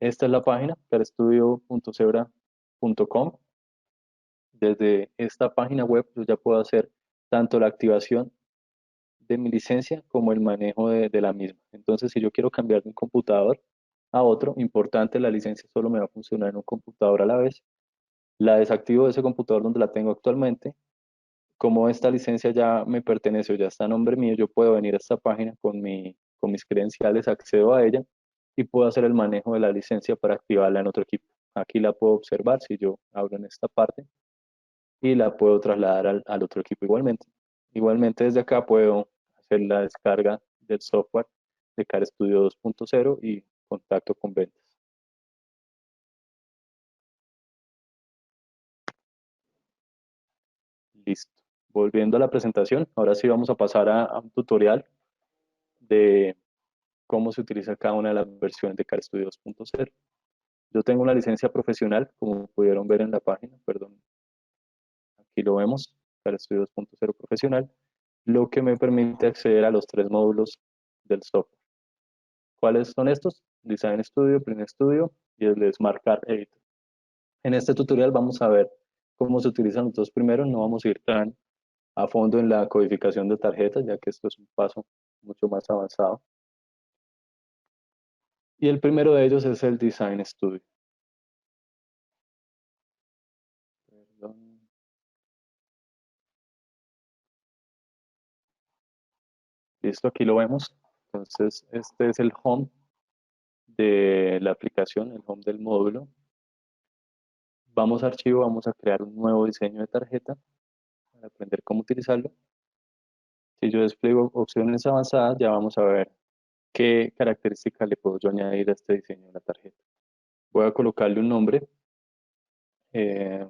Esta es la página, carestudio.zebra.com. Desde esta página web yo ya puedo hacer tanto la activación de mi licencia como el manejo de la misma. Entonces, si yo quiero cambiar de un computador a otro, importante, la licencia solo me va a funcionar en un computador a la vez. La desactivo de ese computador donde la tengo actualmente. Como esta licencia ya me pertenece o ya está a nombre mío, yo puedo venir a esta página con mis credenciales, accedo a ella y puedo hacer el manejo de la licencia para activarla en otro equipo. Aquí la puedo observar si yo abro en esta parte y la puedo trasladar al otro equipo igualmente. Igualmente desde acá puedo hacer la descarga del software de CAREstudio 2.0 y contacto con ventas. Listo. Volviendo a la presentación, ahora sí vamos a pasar a un tutorial de cómo se utiliza cada una de las versiones de CAREstudio 2.0. Yo tengo una licencia profesional, como pudieron ver en la página, perdón, aquí lo vemos, CAREstudio 2.0 profesional, lo que me permite acceder a los tres módulos del software. ¿Cuáles son estos? Design Studio, Print Studio y el Smart Card Editor. En este tutorial vamos a ver cómo se utilizan los dos primeros, no vamos a ir tan a fondo en la codificación de tarjetas, ya que esto es un paso mucho más avanzado. Y el primero de ellos es el Design Studio. Perdón. Listo, aquí lo vemos. Entonces, este es el home de la aplicación, el home del módulo. Vamos a archivo, vamos a crear un nuevo diseño de tarjeta para aprender cómo utilizarlo. Si yo despliego opciones avanzadas, ya vamos a ver qué características le puedo yo añadir a este diseño de la tarjeta. Voy a colocarle un nombre eh,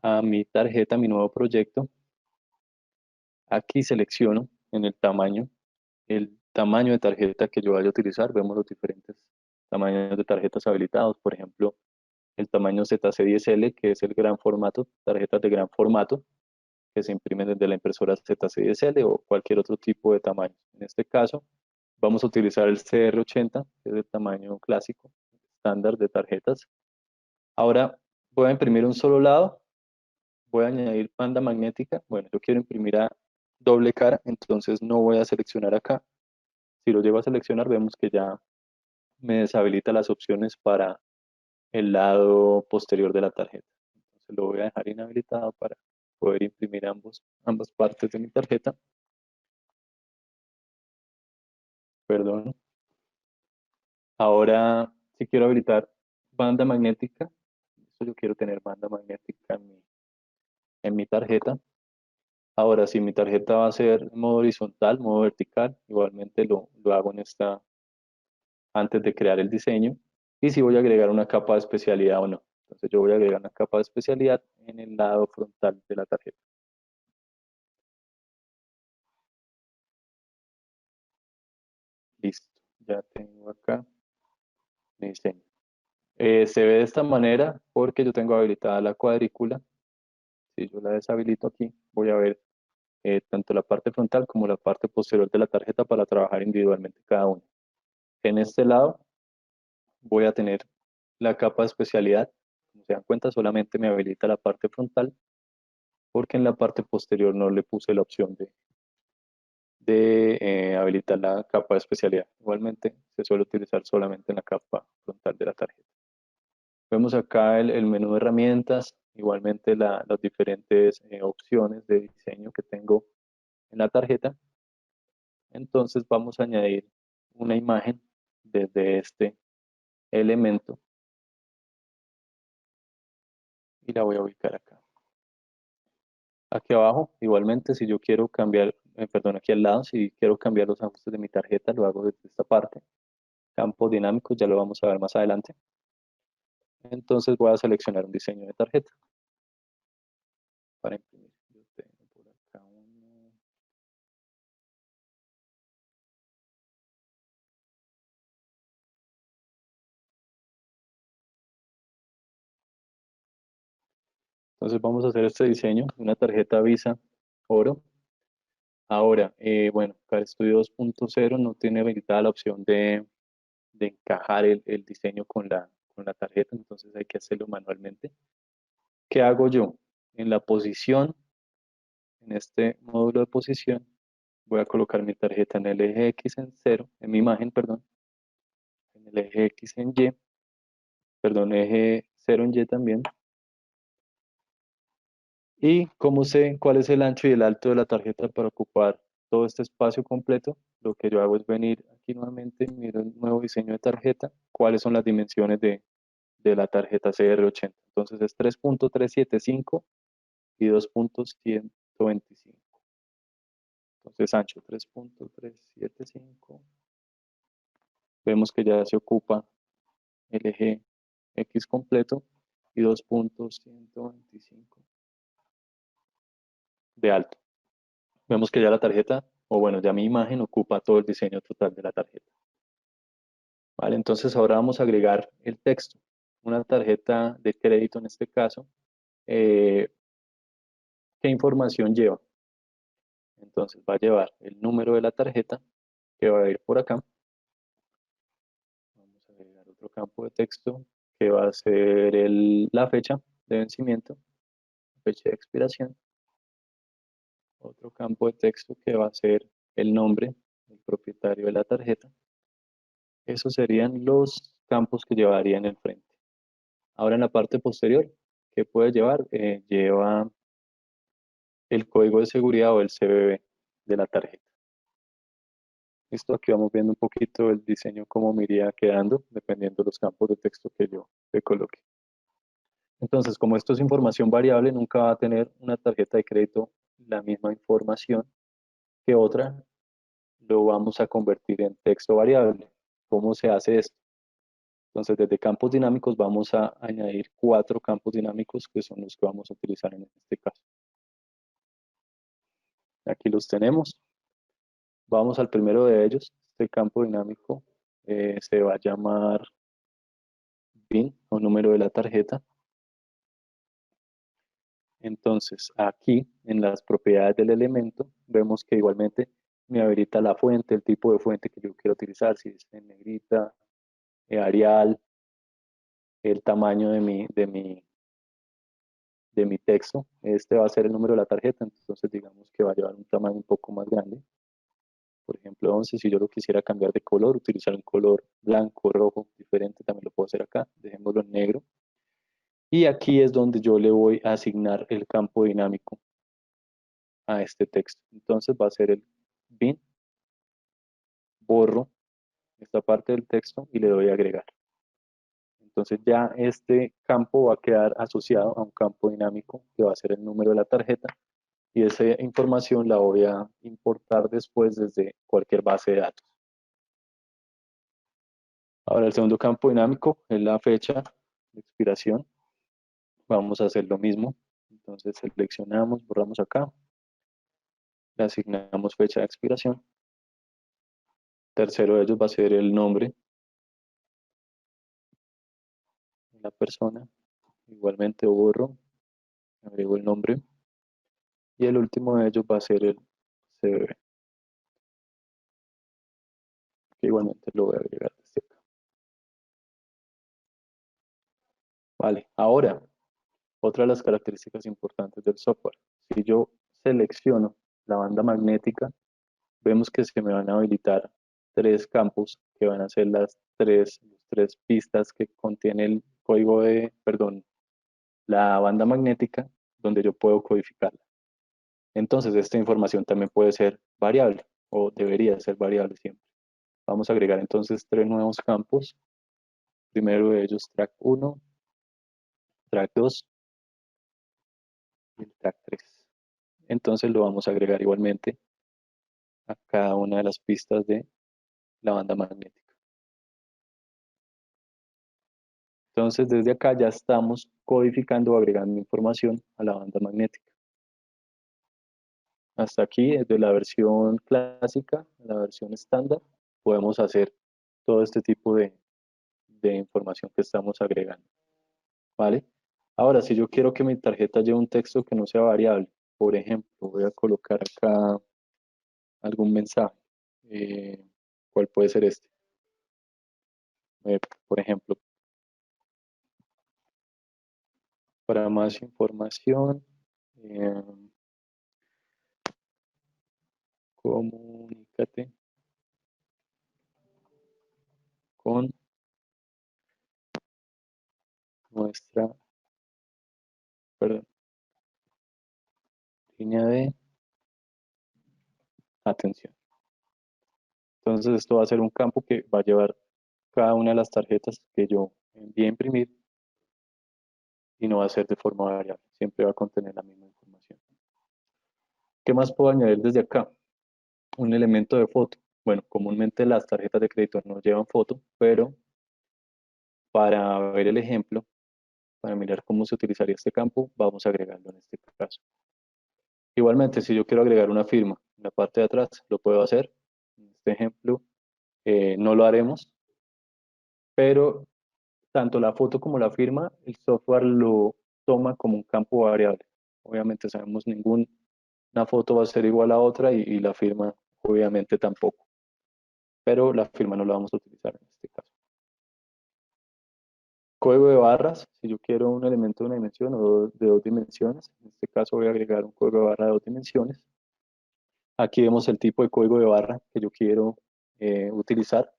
a mi tarjeta, a mi nuevo proyecto. Aquí selecciono en el tamaño de tarjeta que yo vaya a utilizar. Vemos los diferentes tamaños de tarjetas habilitados. Por ejemplo, el tamaño ZC10L, que es el gran formato, tarjetas de gran formato, que se imprimen desde la impresora ZC10L o cualquier otro tipo de tamaño. En este caso, vamos a utilizar el CR80, que es el tamaño clásico, estándar de tarjetas. Ahora voy a imprimir un solo lado, voy a añadir banda magnética. Bueno, yo quiero imprimir a doble cara, entonces no voy a seleccionar acá. Si lo llevo a seleccionar, vemos que ya me deshabilita las opciones para el lado posterior de la tarjeta. Entonces lo voy a dejar inhabilitado para poder imprimir ambas partes de mi tarjeta. Perdón. Ahora, si quiero habilitar banda magnética, yo quiero tener banda magnética en mi tarjeta. Ahora, si mi tarjeta va a ser modo horizontal, modo vertical, igualmente lo hago antes de crear el diseño. Y si voy a agregar una capa de especialidad o no. Entonces yo voy a agregar una capa de especialidad en el lado frontal de la tarjeta. Listo, ya tengo acá mi diseño. Se ve de esta manera porque yo tengo habilitada la cuadrícula. Si yo la deshabilito aquí, voy a ver tanto la parte frontal como la parte posterior de la tarjeta para trabajar individualmente cada uno. En este lado voy a tener la capa de especialidad. Como se dan cuenta, solamente me habilita la parte frontal porque en la parte posterior no le puse la opción de habilitar la capa de especialidad. Igualmente se suele utilizar solamente en la capa frontal de la tarjeta. Vemos acá el menú de herramientas, igualmente las diferentes opciones de diseño que tengo en la tarjeta. Entonces vamos a añadir una imagen desde este elemento y la voy a ubicar acá. Aquí abajo, igualmente, si yo quiero cambiar, perdón, aquí al lado, si quiero cambiar los ajustes de mi tarjeta, lo hago desde esta parte. Campos dinámicos, ya lo vamos a ver más adelante. Entonces voy a seleccionar un diseño de tarjeta para imprimir. Yo tengo por acá uno. Entonces vamos a hacer este diseño, una tarjeta Visa Oro. Ahora, bueno, CAREstudio 2.0 no tiene habilitada la opción de encajar el diseño con la tarjeta, entonces hay que hacerlo manualmente. ¿Qué hago yo? En la posición, en este módulo de posición, voy a colocar mi tarjeta en el eje X en 0, en mi imagen, perdón, en el eje X en Y, perdón, eje 0 en Y también. Y cómo sé cuál es el ancho y el alto de la tarjeta para ocupar todo este espacio completo, lo que yo hago es venir aquí nuevamente, miro el nuevo diseño de tarjeta, cuáles son las dimensiones de la tarjeta CR80. Entonces es 3.375 y 2.125. Entonces ancho 3.375. Vemos que ya se ocupa el eje X completo y 2.125 de alto. Vemos que ya la tarjeta, o bueno, ya mi imagen ocupa todo el diseño total de la tarjeta. Vale, entonces ahora vamos a agregar el texto. Una tarjeta de crédito en este caso. ¿Qué información lleva? Entonces va a llevar el número de la tarjeta que va a ir por acá. Vamos a agregar otro campo de texto que va a ser la fecha de vencimiento, fecha de expiración. Otro campo de texto que va a ser el nombre del propietario de la tarjeta. Esos serían los campos que llevaría en el frente. Ahora en la parte posterior, ¿qué puede llevar? Lleva el código de seguridad o el CVV de la tarjeta. Listo, aquí vamos viendo un poquito el diseño, cómo me iría quedando, dependiendo de los campos de texto que yo le coloque. Entonces, como esto es información variable, nunca va a tener una tarjeta de crédito la misma información que otra. Lo vamos a convertir en texto variable. ¿Cómo se hace esto? Entonces, desde campos dinámicos vamos a añadir 4 campos dinámicos que son los que vamos a utilizar en este caso. Aquí los tenemos. Vamos al primero de ellos. Este campo dinámico se va a llamar PIN o número de la tarjeta. Entonces, aquí en las propiedades del elemento, vemos que igualmente me habilita la fuente, el tipo de fuente que yo quiero utilizar, si es en negrita, Arial, el tamaño de mi texto. Este va a ser el número de la tarjeta, entonces digamos que va a llevar un tamaño un poco más grande. Por ejemplo, 11, si yo lo quisiera cambiar de color, utilizar un color blanco, rojo, diferente, también lo puedo hacer acá. Dejémoslo en negro. Y aquí es donde yo le voy a asignar el campo dinámico a este texto. Entonces va a ser el bin, borro esta parte del texto y le doy a agregar. Entonces ya este campo va a quedar asociado a un campo dinámico que va a ser el número de la tarjeta y esa información la voy a importar después desde cualquier base de datos. Ahora el segundo campo dinámico es la fecha de expiración. Vamos a hacer lo mismo. Entonces seleccionamos, borramos acá, le asignamos fecha de expiración. Tercero de ellos va a ser el nombre de la persona. Igualmente borro, agrego el nombre. Y el último de ellos va a ser el CVV, que igualmente lo voy a agregar desde acá. Vale, ahora, otra de las características importantes del software. Si yo selecciono la banda magnética, vemos que se me van a habilitar 3 campos que van a ser las tres pistas que contiene el código de, perdón, la banda magnética donde yo puedo codificarla. Entonces, esta información también puede ser variable o debería ser variable siempre. Vamos a agregar entonces 3 nuevos campos. Primero de ellos track 1, track 2 y el track 3. Entonces lo vamos a agregar igualmente a cada una de las pistas de la banda magnética. Entonces desde acá ya estamos codificando o agregando información a la banda magnética. Hasta aquí, desde la versión clásica a la versión estándar, podemos hacer todo este tipo de información que estamos agregando. ¿Vale? Ahora, si yo quiero que mi tarjeta lleve un texto que no sea variable, por ejemplo, voy a colocar acá algún mensaje. ¿Cuál puede ser este? por ejemplo, para más información, eh, comunícate con nuestra, perdón, línea de atención. Entonces esto va a ser un campo que va a llevar cada una de las tarjetas que yo envíe a imprimir y no va a ser de forma variable, siempre va a contener la misma información. ¿Qué más puedo añadir desde acá? Un elemento de foto. Bueno, comúnmente las tarjetas de crédito no llevan foto, pero para ver el ejemplo, para mirar cómo se utilizaría este campo, vamos a agregarlo en este caso. Igualmente, si yo quiero agregar una firma en la parte de atrás, lo puedo hacer. En este ejemplo, no lo haremos, pero tanto la foto como la firma, el software lo toma como un campo variable. Obviamente sabemos ninguna foto va a ser igual a otra y la firma obviamente tampoco, pero la firma no la vamos a utilizar en este caso. Código de barras, si yo quiero un elemento de una dimensión o de dos dimensiones, en este caso voy a agregar un código de barra de dos dimensiones. Aquí vemos el tipo de código de barra que yo quiero utilizar.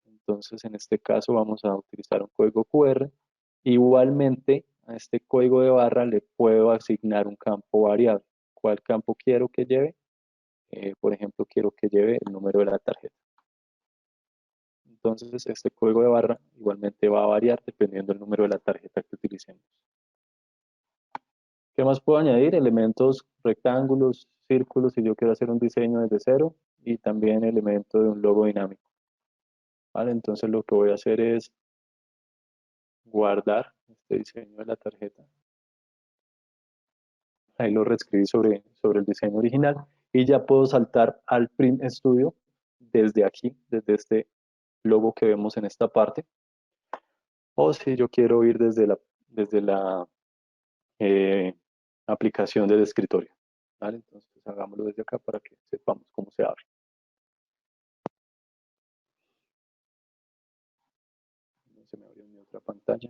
Entonces, en este caso vamos a utilizar un código QR. Igualmente, a este código de barra le puedo asignar un campo variable. ¿Cuál campo quiero que lleve? Por ejemplo, quiero que lleve el número de la tarjeta. Entonces, este código de barra igualmente va a variar dependiendo del número de la tarjeta que utilicemos. ¿Qué más puedo añadir? Elementos rectángulos, círculos, si yo quiero hacer un diseño desde cero, y también elemento de un logo dinámico. ¿Vale? Entonces lo que voy a hacer es guardar este diseño de la tarjeta. Ahí lo reescribí sobre el diseño original y ya puedo saltar al Print Studio desde aquí, desde este logo que vemos en esta parte. O si yo quiero ir desde la eh, aplicación del escritorio. ¿Vale? Entonces hagámoslo desde acá para que sepamos cómo se abre. Se me abrió mi otra pantalla.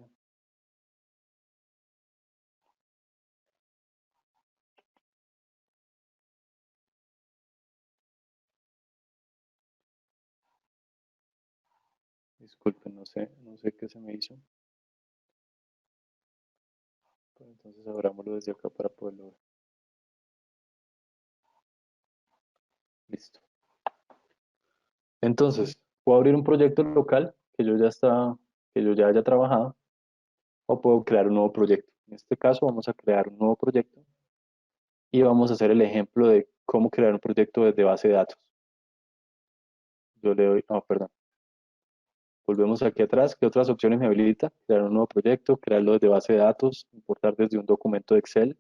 Disculpen, no sé qué se me hizo. Pero entonces abrámoslo desde acá para poderlo ver. Listo. Entonces, puedo abrir un proyecto local que yo ya haya trabajado, o puedo crear un nuevo proyecto. En este caso vamos a crear un nuevo proyecto y vamos a hacer el ejemplo de cómo crear un proyecto desde base de datos. Yo le doy, no, perdón. Volvemos aquí atrás. ¿Qué otras opciones me habilita? Crear un nuevo proyecto, crearlo desde base de datos, importar desde un documento de Excel,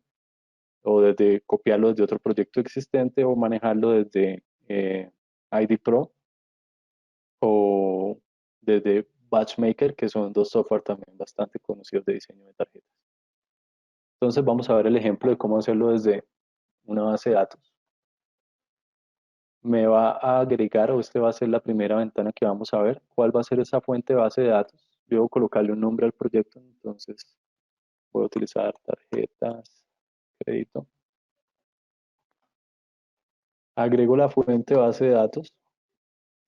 o desde copiarlo desde otro proyecto existente, o manejarlo desde ID Pro o desde Batchmaker, que son dos software también bastante conocidos de diseño de tarjetas. Entonces vamos a ver el ejemplo de cómo hacerlo desde una base de datos. Me va a agregar, o este va a ser la primera ventana que vamos a ver, cuál va a ser esa fuente de base de datos. Yo debo colocarle un nombre al proyecto, entonces voy a utilizar tarjetas, crédito. Agrego la fuente de base de datos.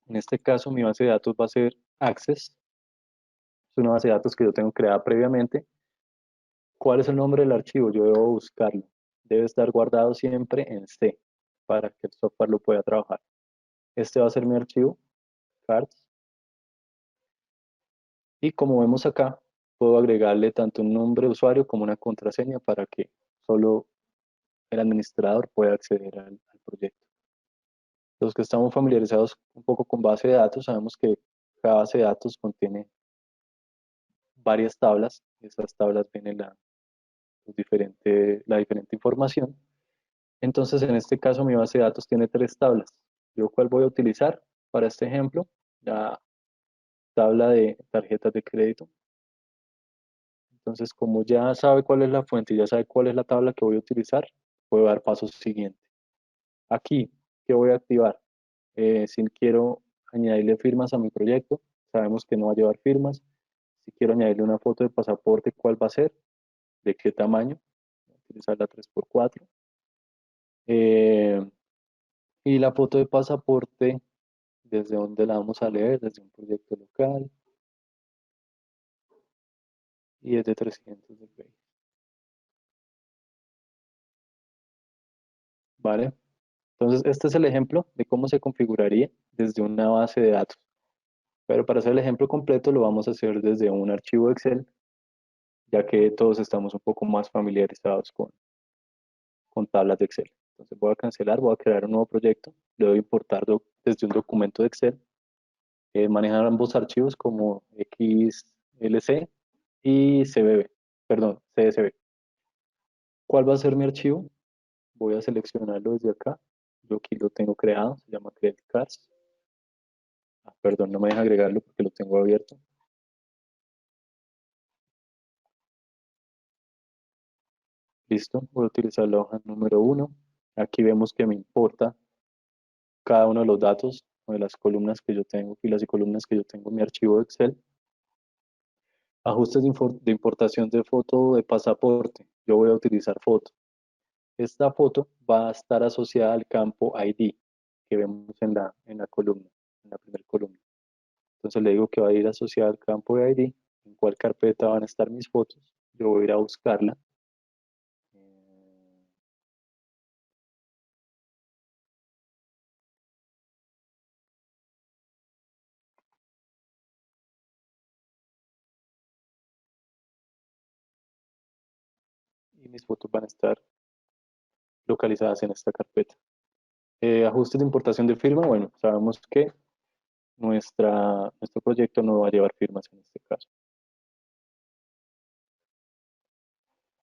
En este caso mi base de datos va a ser Access. Es una base de datos que yo tengo creada previamente. ¿Cuál es el nombre del archivo? Yo debo buscarlo. Debe estar guardado siempre en C para que el software lo pueda trabajar. Este va a ser mi archivo, cards. Y como vemos acá, puedo agregarle tanto un nombre de usuario como una contraseña para que solo el administrador pueda acceder al proyecto. Los que estamos familiarizados un poco con base de datos, sabemos que cada base de datos contiene varias tablas. Esas tablas vienen la diferente información. Entonces, en este caso, mi base de datos tiene tres tablas. ¿Yo cuál voy a utilizar para este ejemplo? La tabla de tarjetas de crédito. Entonces, como ya sabe cuál es la fuente y ya sabe cuál es la tabla que voy a utilizar, puedo dar paso siguiente. Aquí, ¿qué voy a activar? Si quiero añadirle firmas a mi proyecto, sabemos que no va a llevar firmas. Si quiero añadirle una foto de pasaporte, ¿cuál va a ser? ¿De qué tamaño? Voy a utilizar la 3x4. Y la foto de pasaporte, ¿desde dónde la vamos a leer? Desde un proyecto local y es de 300 de Pay. ¿Vale? Entonces, este es el ejemplo de cómo se configuraría desde una base de datos. Pero para hacer el ejemplo completo lo vamos a hacer desde un archivo Excel, ya que todos estamos un poco más familiarizados con tablas de Excel. Entonces voy a cancelar, voy a crear un nuevo proyecto, le doy a importar desde un documento de Excel, manejar ambos archivos como XLC y CBB, perdón, CSV. ¿Cuál va a ser mi archivo? Voy a seleccionarlo desde acá. Yo aquí lo tengo creado, se llama Credit Cards. Perdón, no me deja agregarlo porque lo tengo abierto. Listo, voy a utilizar la hoja número 1. Aquí vemos que me importa cada uno de los datos o de las columnas que yo tengo, filas y columnas que yo tengo en mi archivo de Excel. Ajustes de importación de foto de pasaporte. Yo voy a utilizar foto. Esta foto va a estar asociada al campo ID que vemos en la columna, en la primera columna. Entonces le digo que va a ir asociada al campo de ID, en cuál carpeta van a estar mis fotos. Yo voy a ir a buscarla. Y mis fotos van a estar localizadas en esta carpeta. Ajustes de importación de firma. Bueno, sabemos que nuestro proyecto no va a llevar firmas en este caso.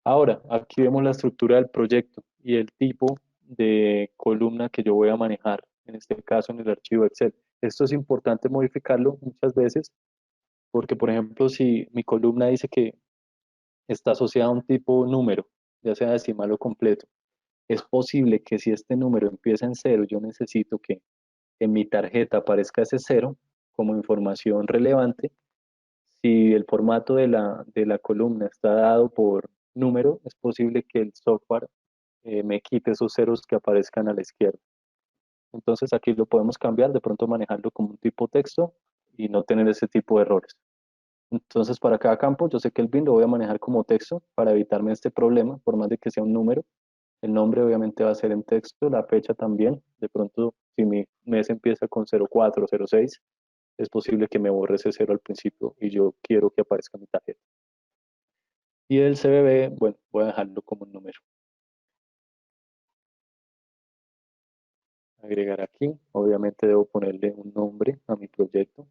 Ahora, aquí vemos la estructura del proyecto y el tipo de columna que yo voy a manejar, en este caso en el archivo Excel. Esto es importante modificarlo muchas veces porque, por ejemplo, si mi columna dice que está asociada a un tipo número, ya sea decimal o completo, es posible que si este número empieza en cero, yo necesito que en mi tarjeta aparezca ese cero como información relevante. Si el formato de la columna está dado por número, es posible que el software me quite esos ceros que aparezcan a la izquierda. Entonces aquí lo podemos cambiar, de pronto manejarlo como un tipo texto y no tener ese tipo de errores. Entonces para cada campo yo sé que el BIN lo voy a manejar como texto para evitarme este problema, por más de que sea un número. El nombre obviamente va a ser en texto, la fecha también. De pronto si mi mes empieza con 04 o 06, es posible que me borre ese cero al principio y yo quiero que aparezca en mi tarjeta. Y el CBB, bueno, voy a dejarlo como un número. Agregar aquí, obviamente debo ponerle un nombre a mi proyecto.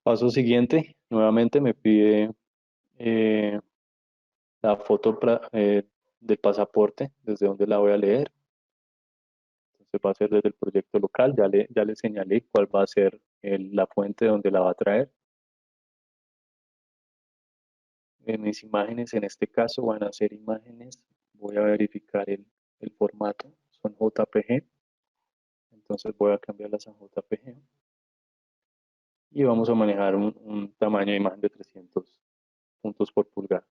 Paso siguiente, nuevamente me pide eh, la foto del pasaporte, desde donde la voy a leer. Entonces va a ser desde el proyecto local, ya le señalé cuál va a ser la fuente donde la va a traer. En mis imágenes, en este caso, van a ser imágenes. Voy a verificar el formato, son JPG. Entonces voy a cambiarlas a JPG. Y vamos a manejar un tamaño de imagen de 300 puntos por pulgada.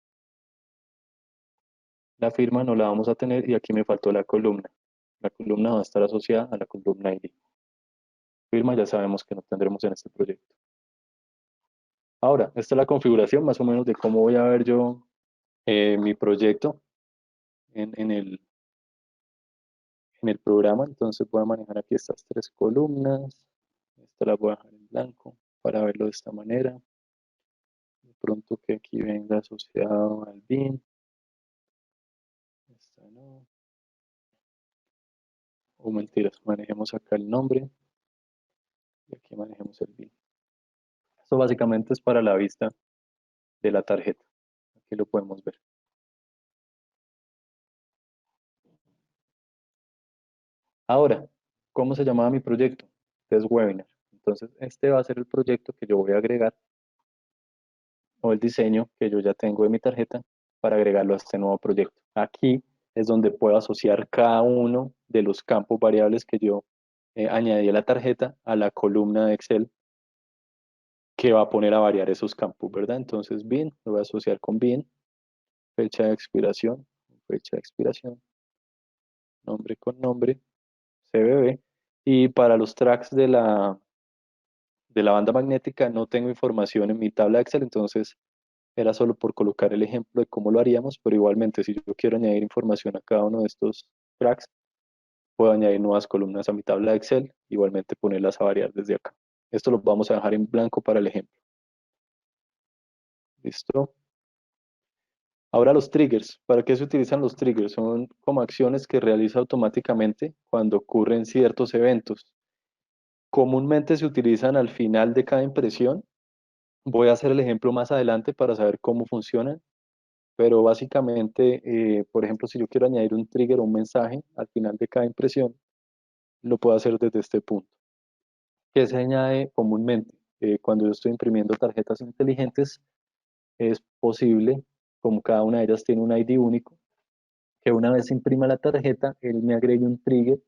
La firma no la vamos a tener y aquí me faltó la columna. La columna va a estar asociada a la columna ID. Firma ya sabemos que no tendremos en este proyecto. Ahora, esta es la configuración más o menos de cómo voy a ver yo mi proyecto en el programa. Entonces voy a manejar aquí estas tres columnas. Esta la voy a dejar en blanco para verlo de esta manera. De pronto que aquí venga asociado al BIN. Esta no. O mentiras, manejemos acá el nombre y aquí manejemos el BIN. Esto básicamente es para la vista de la tarjeta. Aquí lo podemos ver. Ahora, ¿cómo se llamaba mi proyecto? Test Webinar. Entonces, este va a ser el proyecto que yo voy a agregar o el diseño que yo ya tengo de mi tarjeta para agregarlo a este nuevo proyecto. Aquí es donde puedo asociar cada uno de los campos variables que yo añadí a la tarjeta a la columna de Excel que va a poner a variar esos campos, ¿verdad? Entonces, bin, lo voy a asociar con bin, fecha de expiración, nombre con nombre, CBB. Y para los tracks de la banda magnética no tengo información en mi tabla de Excel, entonces era solo por colocar el ejemplo de cómo lo haríamos, pero igualmente si yo quiero añadir información a cada uno de estos tracks, puedo añadir nuevas columnas a mi tabla de Excel, igualmente ponerlas a variar desde acá. Esto lo vamos a dejar en blanco para el ejemplo. ¿Listo? Ahora los triggers. ¿Para qué se utilizan los triggers? Son como acciones que realiza automáticamente cuando ocurren ciertos eventos. Comúnmente se utilizan al final de cada impresión. Voy a hacer el ejemplo más adelante para saber cómo funcionan, pero básicamente, por ejemplo, si yo quiero añadir un trigger o un mensaje al final de cada impresión, lo puedo hacer desde este punto. ¿Qué se añade comúnmente? Cuando yo estoy imprimiendo tarjetas inteligentes, es posible, como cada una de ellas tiene un ID único, que una vez se imprima la tarjeta, él me agregue un trigger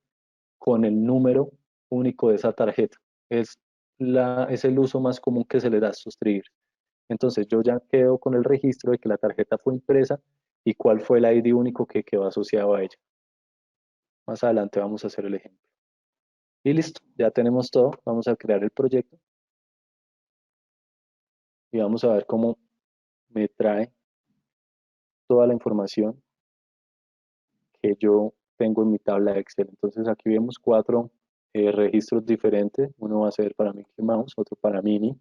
con el número único de esa tarjeta. Es el uso más común que se le da a estos triggers. Entonces yo ya quedo con el registro de que la tarjeta fue impresa y cuál fue el ID único que quedó asociado a ella. Más adelante vamos a hacer el ejemplo. Y listo, ya tenemos todo. Vamos a crear el proyecto y vamos a ver cómo me trae toda la información que yo tengo en mi tabla de Excel. Entonces aquí vemos cuatro registros diferentes. Uno va a ser para Mickey Mouse, otro para Minnie,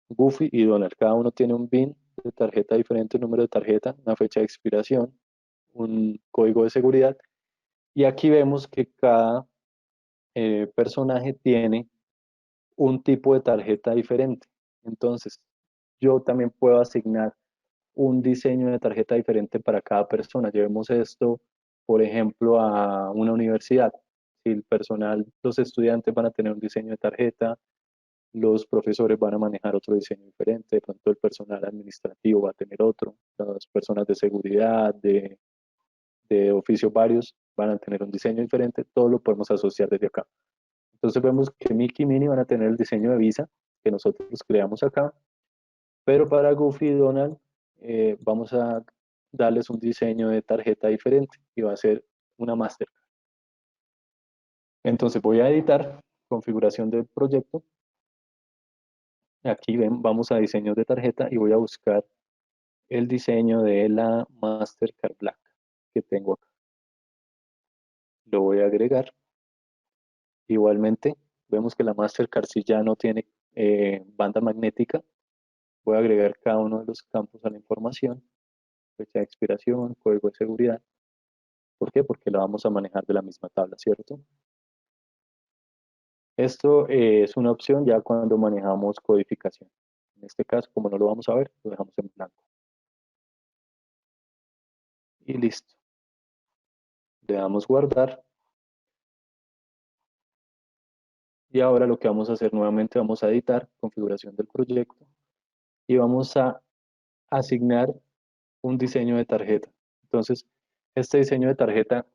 Goofy y Donald. Cada uno tiene un BIN de tarjeta diferente, un número de tarjeta, una fecha de expiración, un código de seguridad. Y aquí vemos que cada personaje tiene un tipo de tarjeta diferente. Entonces, yo también puedo asignar un diseño de tarjeta diferente para cada persona. Llevemos esto, por ejemplo, a una universidad. Si el personal, los estudiantes van a tener un diseño de tarjeta, los profesores van a manejar otro diseño diferente, de pronto el personal administrativo va a tener otro, las personas de seguridad, de oficios varios van a tener un diseño diferente, todo lo podemos asociar desde acá. Entonces vemos que Mickey y Minnie van a tener el diseño de Visa que nosotros creamos acá, pero para Goofy y Donald vamos a darles un diseño de tarjeta diferente y va a ser una Mastercard. Entonces voy a editar configuración del proyecto. Aquí ven, vamos a diseños de tarjeta y voy a buscar el diseño de la Mastercard Black que tengo acá. Lo voy a agregar. Igualmente, vemos que la Mastercard si ya no tiene banda magnética. Voy a agregar cada uno de los campos a la información. Fecha de expiración, código de seguridad. ¿Por qué? Porque la vamos a manejar de la misma tabla, ¿cierto? Esto es una opción ya cuando manejamos codificación. En este caso, como no lo vamos a ver, lo dejamos en blanco. Y listo. Le damos guardar. Y ahora lo que vamos a hacer nuevamente, vamos a editar configuración del proyecto y vamos a asignar un diseño de tarjeta. Entonces, este diseño de tarjeta,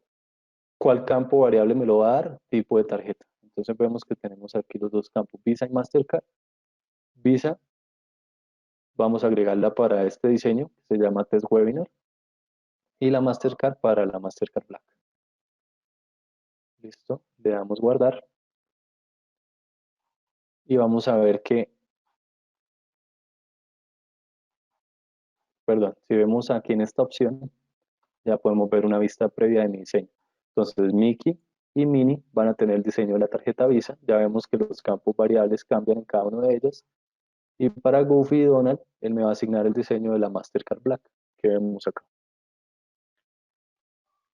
¿cuál campo variable me lo va a dar? Tipo de tarjeta. Entonces vemos que tenemos aquí los dos campos, Visa y Mastercard. Visa, vamos a agregarla para este diseño, que se llama Test Webinar, y la Mastercard para la Mastercard Black. Listo, le damos guardar y vamos a ver que, perdón, si vemos aquí en esta opción, ya podemos ver una vista previa de mi diseño. Entonces Mickey y Minnie van a tener el diseño de la tarjeta Visa. Ya vemos que los campos variables cambian en cada uno de ellos. Y para Goofy y Donald, él me va a asignar el diseño de la Mastercard Black que vemos acá.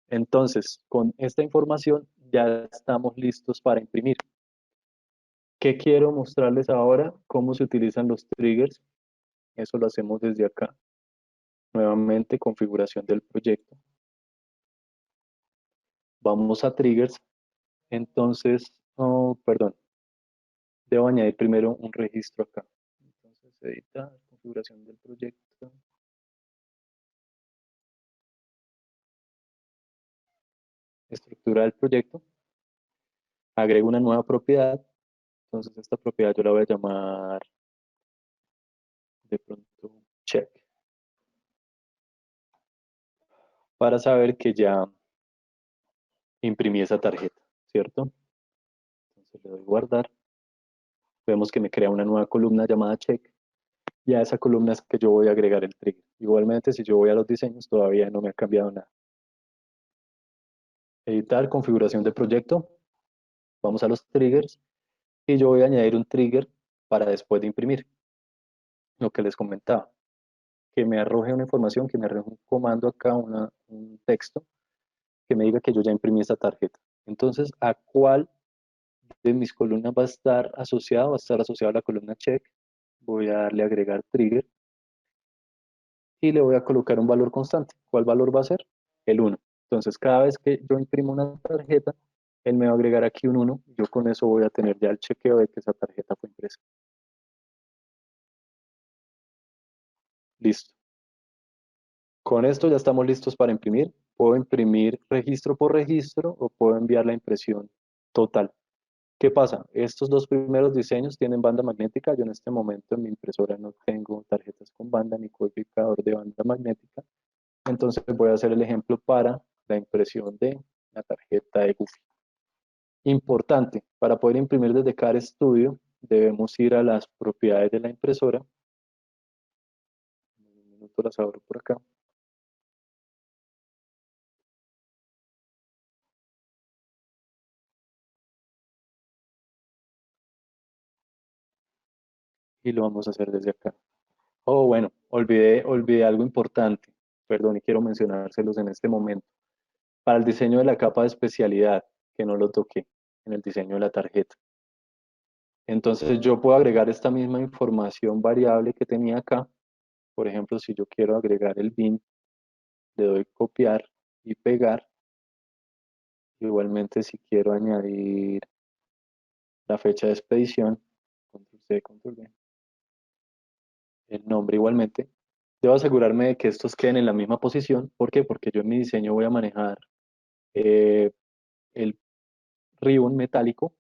Entonces, con esta información ya estamos listos para imprimir. ¿Qué quiero mostrarles ahora? Cómo se utilizan los triggers. Eso lo hacemos desde acá. Nuevamente, configuración del proyecto. Vamos a triggers. Entonces, oh, perdón, debo añadir primero un registro acá. Entonces, editar, configuración del proyecto. estructura del proyecto, agrego una nueva propiedad. Entonces esta propiedad yo la voy a llamar de pronto check, para saber que ya imprimí esa tarjeta, ¿cierto? Entonces le doy guardar. Vemos que me crea una nueva columna llamada check, y a esa columna es que yo voy a agregar el trigger. Igualmente, si yo voy a los diseños, todavía no me ha cambiado nada. Editar, configuración de proyecto. Vamos a los triggers y yo voy a añadir un trigger para después de imprimir. Lo que les comentaba, que me arroje una información, que me arroje un comando acá, un texto, que me diga que yo ya imprimí esa tarjeta. Entonces, ¿a cuál de mis columnas va a estar asociado? Va a estar asociado a la columna check. Voy a darle a agregar trigger y le voy a colocar un valor constante. ¿Cuál valor va a ser? El 1. Entonces, cada vez que yo imprimo una tarjeta, él me va a agregar aquí un 1. Yo con eso voy a tener ya el chequeo de que esa tarjeta fue impresa. Listo. Con esto ya estamos listos para imprimir. Puedo imprimir registro por registro o puedo enviar la impresión total. ¿Qué pasa? Estos dos primeros diseños tienen banda magnética. Yo en este momento en mi impresora no tengo tarjetas con banda ni codificador de banda magnética. Entonces voy a hacer el ejemplo para la impresión de la tarjeta de Goofy. Importante, para poder imprimir desde CAD Studio debemos ir a las propiedades de la impresora. Un minuto las abro por acá. Y lo vamos a hacer desde acá. Oh, bueno, olvidé algo importante. Perdón, y quiero mencionárselos en este momento. Para el diseño de la capa de especialidad, que no lo toqué en el diseño de la tarjeta. Entonces yo puedo agregar esta misma información variable que tenía acá. Por ejemplo, si yo quiero agregar el BIN, le doy copiar y pegar. Igualmente, si quiero añadir la fecha de expedición, control C, control V, el nombre igualmente, debo asegurarme de que estos queden en la misma posición. ¿Por qué? Porque yo en mi diseño voy a manejar eh, el ribbon metálico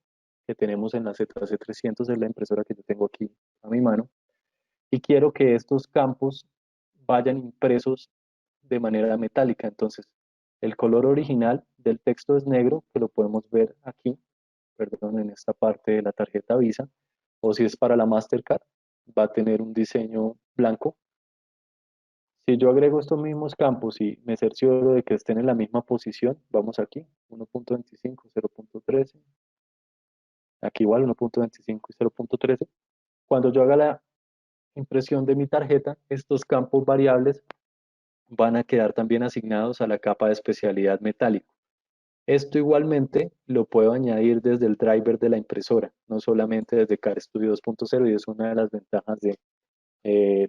que tenemos en la ZC300, es la impresora que yo tengo aquí a mi mano, y quiero que estos campos vayan impresos de manera metálica. Entonces, el color original del texto es negro, que lo podemos ver aquí, perdón, en esta parte de la tarjeta Visa, o si es para la Mastercard, va a tener un diseño blanco. Si yo agrego estos mismos campos y me cercioro de que estén en la misma posición, vamos aquí, 1.25, 0.13, aquí igual 1.25 y 0.13. Cuando yo haga la impresión de mi tarjeta, estos campos variables van a quedar también asignados a la capa de especialidad metálico. Esto igualmente lo puedo añadir desde el driver de la impresora, no solamente desde CAD Studio 2.0, y es una de las ventajas de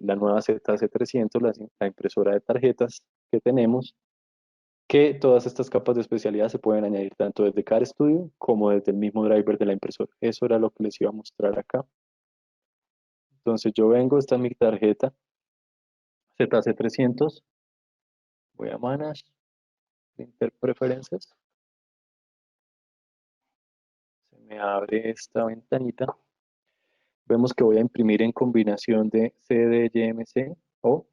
la nueva ZC300, la impresora de tarjetas que tenemos, que todas estas capas de especialidad se pueden añadir tanto desde CAD Studio como desde el mismo driver de la impresora. Eso era lo que les iba a mostrar acá. Entonces yo vengo, esta es mi tarjeta ZC300, voy a Manage, Printer Preferences, se me abre esta ventanita. Vemos que voy a imprimir en combinación de CDYMC o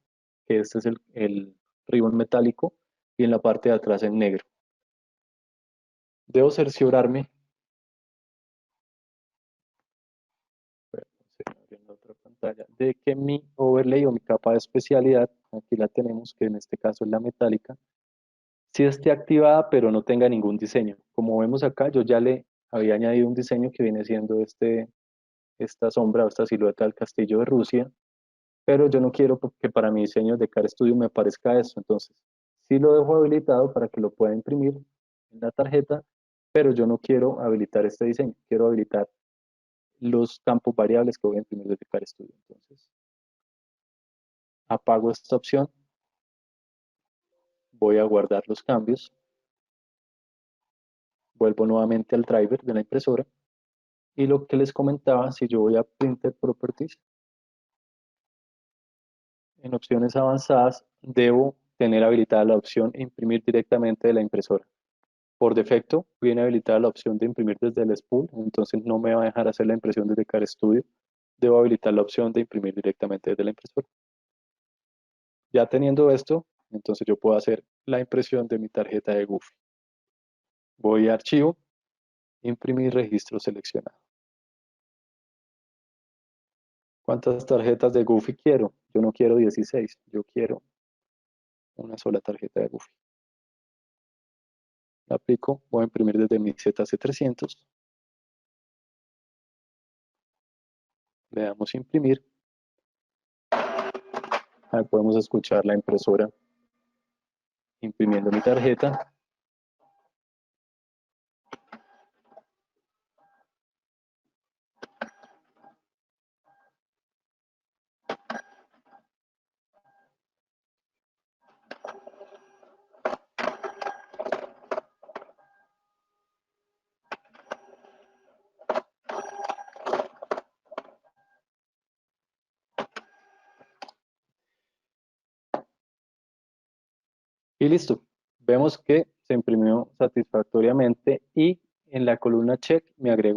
que este es el ribbon metálico y en la parte de atrás en negro. Debo cerciorarme, en otra pantalla, de que mi overlay o mi capa de especialidad, aquí la tenemos, que en este caso es la metálica, sí esté activada pero no tenga ningún diseño. Como vemos acá, yo ya le había añadido un diseño que viene siendo esta sombra o esta silueta del castillo de Rusia, pero yo no quiero que para mi diseño de CAD Studio me aparezca esto. Entonces, sí lo dejo habilitado para que lo pueda imprimir en la tarjeta, pero yo no quiero habilitar este diseño, quiero habilitar los campos variables que voy a imprimir desde CAD Studio. Entonces, apago esta opción, voy a guardar los cambios, vuelvo nuevamente al driver de la impresora, y lo que les comentaba, si yo voy a Printer Properties, en opciones avanzadas, debo tener habilitada la opción imprimir directamente de la impresora. Por defecto viene habilitada la opción de imprimir desde el spool, entonces no me va a dejar hacer la impresión desde Car Studio. Debo habilitar la opción de imprimir directamente desde la impresora. Ya teniendo esto, entonces yo puedo hacer la impresión de mi tarjeta de Goofy. Voy a archivo, imprimir registro seleccionado. ¿Cuántas tarjetas de Goofy quiero? Yo no quiero 16, yo quiero una sola tarjeta de Goofy. La aplico, voy a imprimir desde mi ZC300. Le damos imprimir. Ahí podemos escuchar la impresora imprimiendo mi tarjeta. Y listo. Vemos que se imprimió satisfactoriamente y en la columna check me agrego